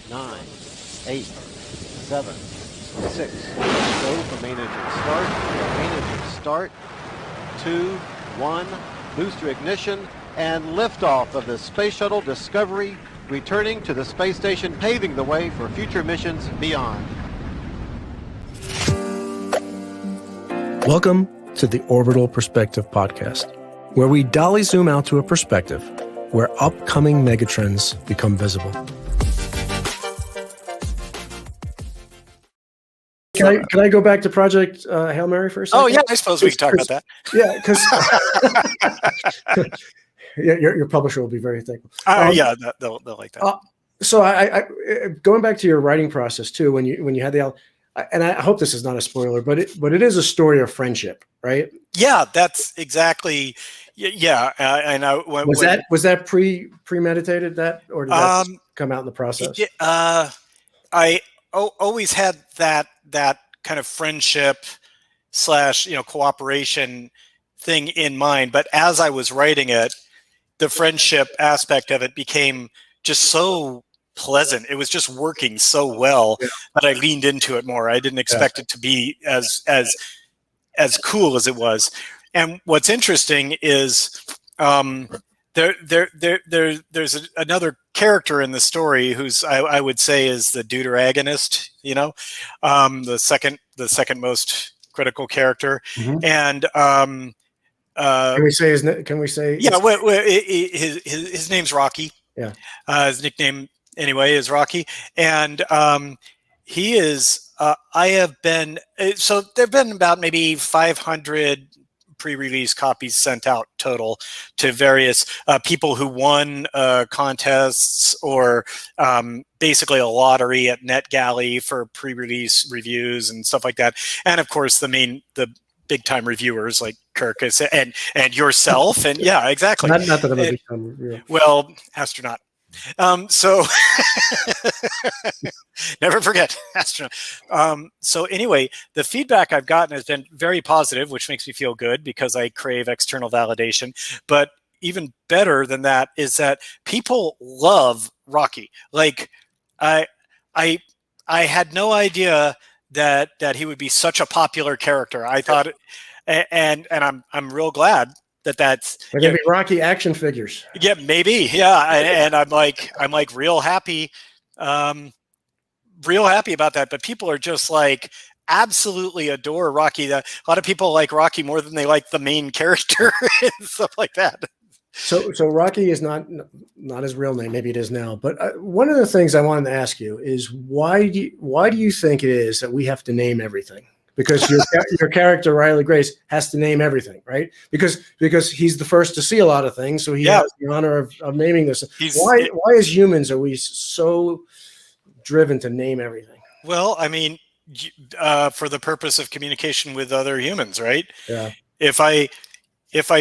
9, 8, 7, 6. Go for main engine start. Main engine start. 2, 1. Booster ignition and liftoff of the Space Shuttle Discovery, returning to the space station, paving the way for future missions beyond. Welcome to the Orbital Perspective podcast, where we dolly zoom out to a perspective where upcoming megatrends become visible. Can I go back to Project Hail Mary for a second? Oh, yeah, I suppose we can talk about that. Yeah, because your publisher will be very thankful. Yeah, they'll like that. So I going back to your writing process too, when you had and I hope this is not a spoiler, but it is a story of friendship, right? Yeah, that's exactly. Yeah, and was that premeditated, that, or did that come out in the process? I always had that kind of friendship / cooperation thing in mind, but as I was writing it, the friendship aspect of it became just so pleasant. It was just working so well that I leaned into it more. I didn't expect it to be as cool as it was. And what's interesting is there's another character in the story who's I would say is the deuteragonist, the second most critical character. Mm-hmm. And can we say his name's Rocky. Yeah. His nickname anyway is Rocky, and he is. I have been so there've been about maybe 500 pre-release copies sent out total to various people who won contests or basically a lottery at NetGalley for pre-release reviews and stuff like that. And of course, the big time reviewers like Kirkus and yourself. And yeah, exactly. Not that I'm a big time reviewer. Well, Astronaut. So never forget Astronaut. So anyway, the feedback I've gotten has been very positive, which makes me feel good because I crave external validation. But even better than that is that people love Rocky. Like I had no idea that he would be such a popular character. I thought, and I'm real glad that's maybe Rocky action figures. Yeah, maybe. Yeah, and I'm like real happy about that. But people are just like absolutely adore Rocky. A lot of people like Rocky more than they like the main character and stuff like that. So Rocky is not his real name. Maybe it is now. But one of the things I wanted to ask you is why do you think it is that we have to name everything? Because your character Riley Grace has to name everything, right? Because he's the first to see a lot of things, so he has the honor of naming this. Why as humans are we so driven to name everything? Well, I mean, for the purpose of communication with other humans, right? Yeah. If I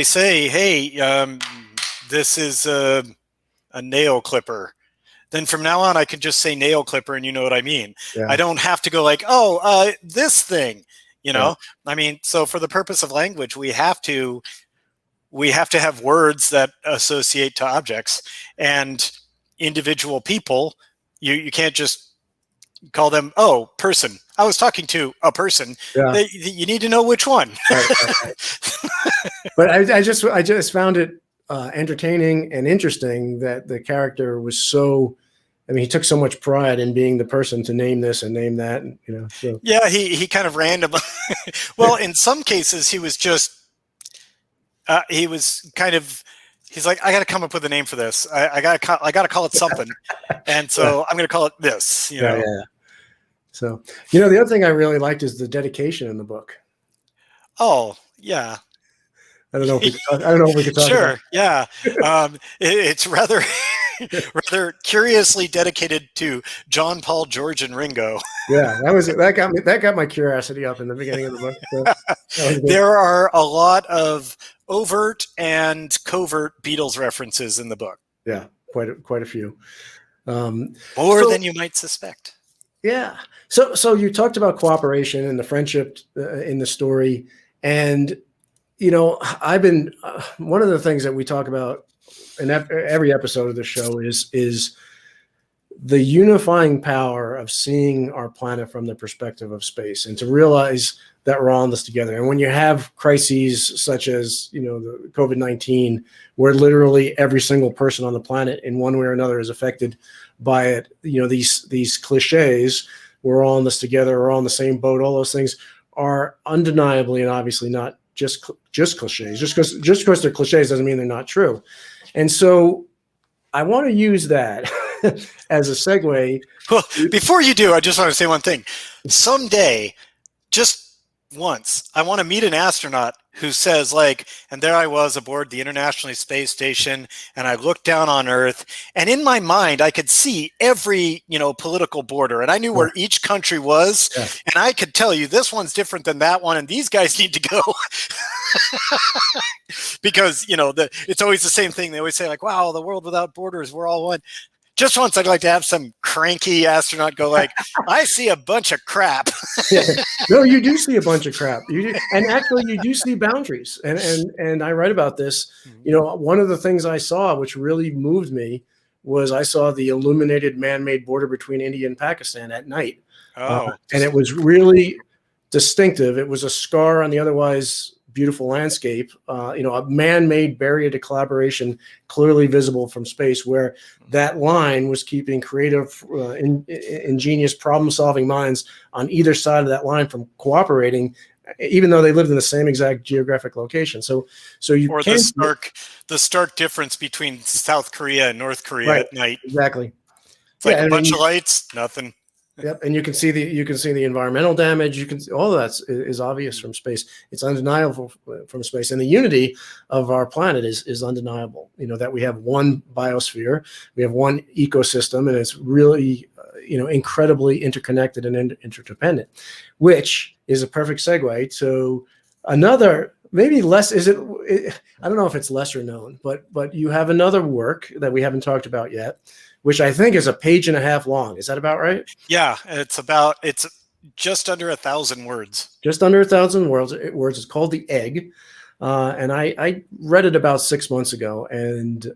say, hey, this is a nail clipper, then from now on I can just say nail clipper and you know what I mean. Yeah. I don't have to go like, this thing, I mean, so for the purpose of language, we have to have words that associate to objects, and individual people, you can't just call them, person. I was talking to a person. Yeah. You need to know which one. Right. But I just found it entertaining and interesting that the character was so. I mean, he took so much pride in being the person to name this and name that, and, So. Yeah, he kind of random. Well, in some cases, he was just. He's like, I got to come up with a name for this. I got to call it something, and so I'm going to call it this. Yeah. So, the other thing I really liked is the dedication in the book. Oh, yeah. I don't know if we could talk sure, about it. Yeah. It's rather curiously dedicated to John, Paul, George, and Ringo. Yeah, that got my curiosity up in the beginning of the book. So there are a lot of overt and covert Beatles references in the book. Yeah, quite a few. More than you might suspect. Yeah. So you talked about cooperation and the friendship in the story, and I've been one of the things that we talk about in every episode of the show is the unifying power of seeing our planet from the perspective of space, and to realize that we're all in this together. And when you have crises such as, the COVID-19, where literally every single person on the planet in one way or another is affected by it, these cliches, we're all in this together, we're all in the same boat, all those things are undeniably and obviously not just cliches. Just because they're cliches doesn't mean they're not true. And so I want to use that as a segue. Well, before you do, I just want to say one thing. Someday, just once, I want to meet an astronaut who says, and there I was aboard the International Space Station, and I looked down on Earth, and in my mind, I could see every, political border, and I knew where each country was, and I could tell you this one's different than that one, and these guys need to go. Because, it's always the same thing. They always say, wow, the world without borders, we're all one. Just once, I'd like to have some cranky astronaut go I see a bunch of crap. No, you do see a bunch of crap. You do, and actually, you do see boundaries. And I write about this. One of the things I saw, which really moved me, was I saw the illuminated man-made border between India and Pakistan at night. And it was really distinctive. It was a scar on the otherwise beautiful landscape, a man-made barrier to collaboration clearly visible from space, where that line was keeping creative, ingenious problem-solving minds on either side of that line from cooperating, even though they lived in the same exact geographic location. So you or the stark difference between South Korea and North Korea at night. Exactly. It's a bunch of lights, nothing. Yep, and you can see the environmental damage. You can see all of that is obvious from space. It's undeniable from space, and the unity of our planet is undeniable. That we have one biosphere, we have one ecosystem, and it's really incredibly interconnected and interdependent, which is a perfect segue to another. Maybe less is it? I don't know if it's lesser known, but you have another work that we haven't talked about yet, which I think is a page and a half long. Is that about right? Yeah, it's just under 1,000 words. Just under 1,000 words. It's called The Egg, and I read it about 6 months ago, and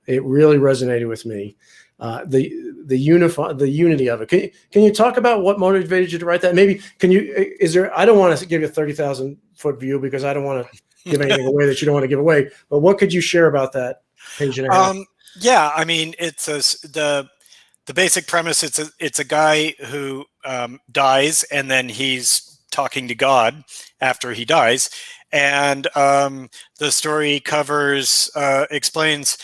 it really resonated with me. The unity of it. Can you talk about what motivated you to write that? Maybe I don't want to give you a 30,000 foot view because I don't want to give anything away that you don't want to give away. But what could you share about that page and a half? Yeah, I mean, it's the basic premise. It's a guy who dies, and then he's talking to God after he dies, and the story explains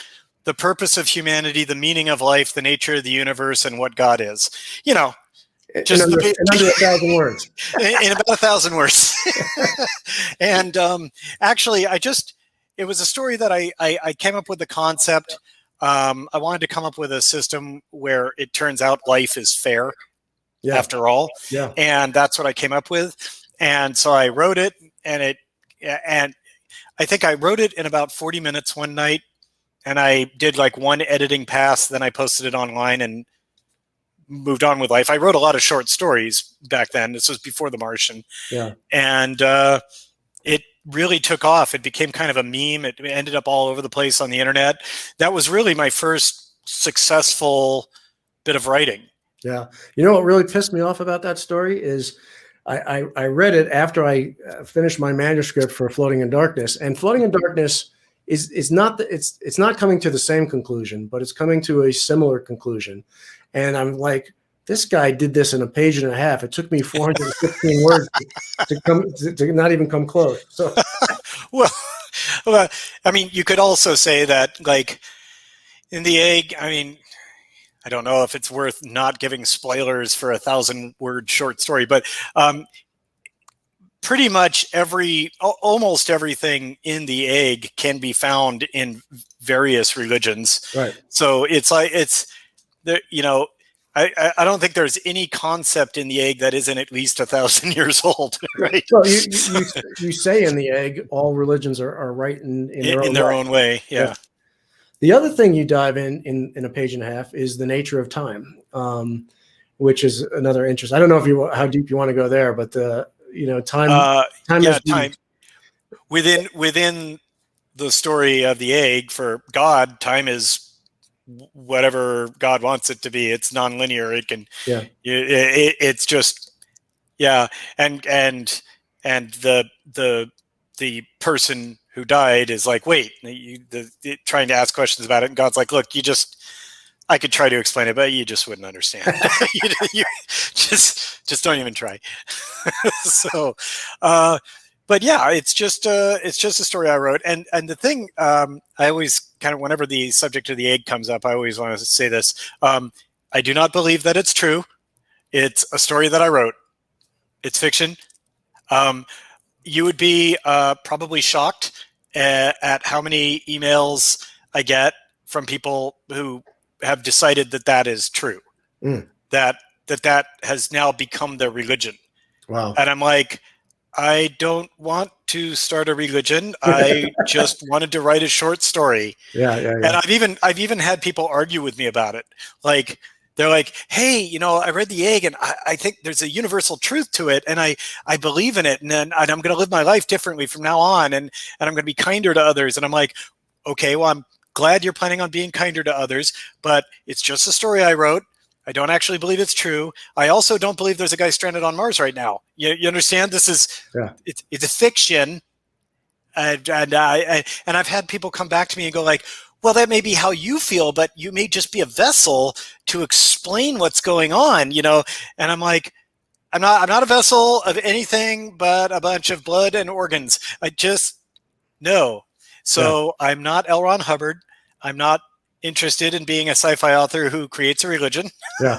the purpose of humanity, the meaning of life, the nature of the universe, and what God is. Just in under 1,000 words. In about 1,000 words. And actually, it was a story that I came up with the concept. I wanted to come up with a system where it turns out life is fair, after all. Yeah. And that's what I came up with. And so I wrote it, and I think I wrote it in about 40 minutes one night, and I did one editing pass, then I posted it online and moved on with life. I wrote a lot of short stories back then. This was before The Martian. Yeah. And it really took off. It became kind of a meme. It ended up all over the place on the internet. That was really my first successful bit of writing. Yeah. What really pissed me off about that story is I read it after I finished my manuscript for Floating in Darkness, and Floating in Darkness is not it's not coming to the same conclusion, but it's coming to a similar conclusion. And I'm like, this guy did this in a page and a half. It took me 415 words to not even come close. So, well, I mean, you could also say that, in The Egg, I mean, I don't know if it's worth not giving spoilers for a 1,000-word short story, but pretty much almost everything in The Egg can be found in various religions. Right. So I don't think there's any concept in The Egg that isn't at least 1,000 years old, right? Well, you say in The Egg, all religions are right in their own way. Yeah. The other thing you dive in a page and a half is the nature of time, which is another interest. I don't know how deep you want to go there, but time. Time within the story of The Egg, for God, time is whatever God wants it to be. It's nonlinear. It can, it's just, yeah. And the person who died is like, wait, trying to ask questions about it. And God's like, look, I could try to explain it, but you just wouldn't understand. you just don't even try. So, but yeah, it's just a story I wrote. And the thing, I always kind of, whenever the subject of the egg comes up, I always want to say this. I do not believe that it's true. It's a story that I wrote. It's fiction. You would be probably shocked at how many emails I get from people who have decided that is true. That has now become their religion. Wow. And I'm like, I don't want to start a religion. I just wanted to write a short story. Yeah. And I've even had people argue with me about it. Like, they're like, hey, I read the egg and I think there's a universal truth to it. And I believe in it. And I'm going to live my life differently from now on. And I'm going to be kinder to others. And I'm like, okay, well, I'm glad you're planning on being kinder to others, but it's just a story I wrote. I don't actually believe it's true. I also don't believe there's a guy stranded on Mars right now. You understand? This is, it's a fiction. And I've had people come back to me and go like, well, that may be how you feel, but you may just be a vessel to explain what's going on, And I'm like, I'm not a vessel of anything but a bunch of blood and organs. No. So I'm not L. Ron Hubbard. I'm not interested in being a sci-fi author who creates a religion. Yeah.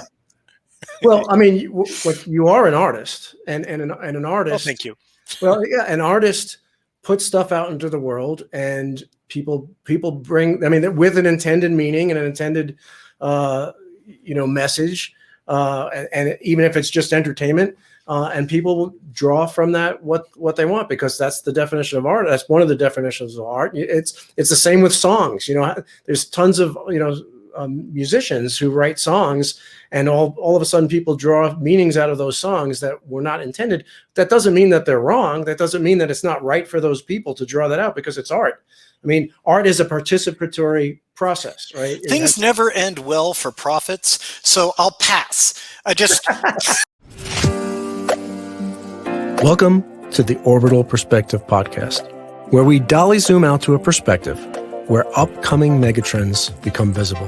Well, I mean, what you are an artist, and an artist. Oh, thank you. Well, yeah, an artist puts stuff out into the world, and people bring. I mean, with an intended meaning and an intended, message, and even if it's just entertainment. And people will draw from that what they want, because that's the definition of art. That's one of the definitions of art. It's the same with songs. There's tons of musicians who write songs, and all of a sudden people draw meanings out of those songs that were not intended. That doesn't mean that they're wrong. That doesn't mean that it's not right for those people to draw that out, because it's art. I mean, art is a participatory process, right? Things never end well for prophets, so I'll pass. Welcome to the Orbital Perspective podcast, where we dolly zoom out to a perspective where upcoming megatrends become visible.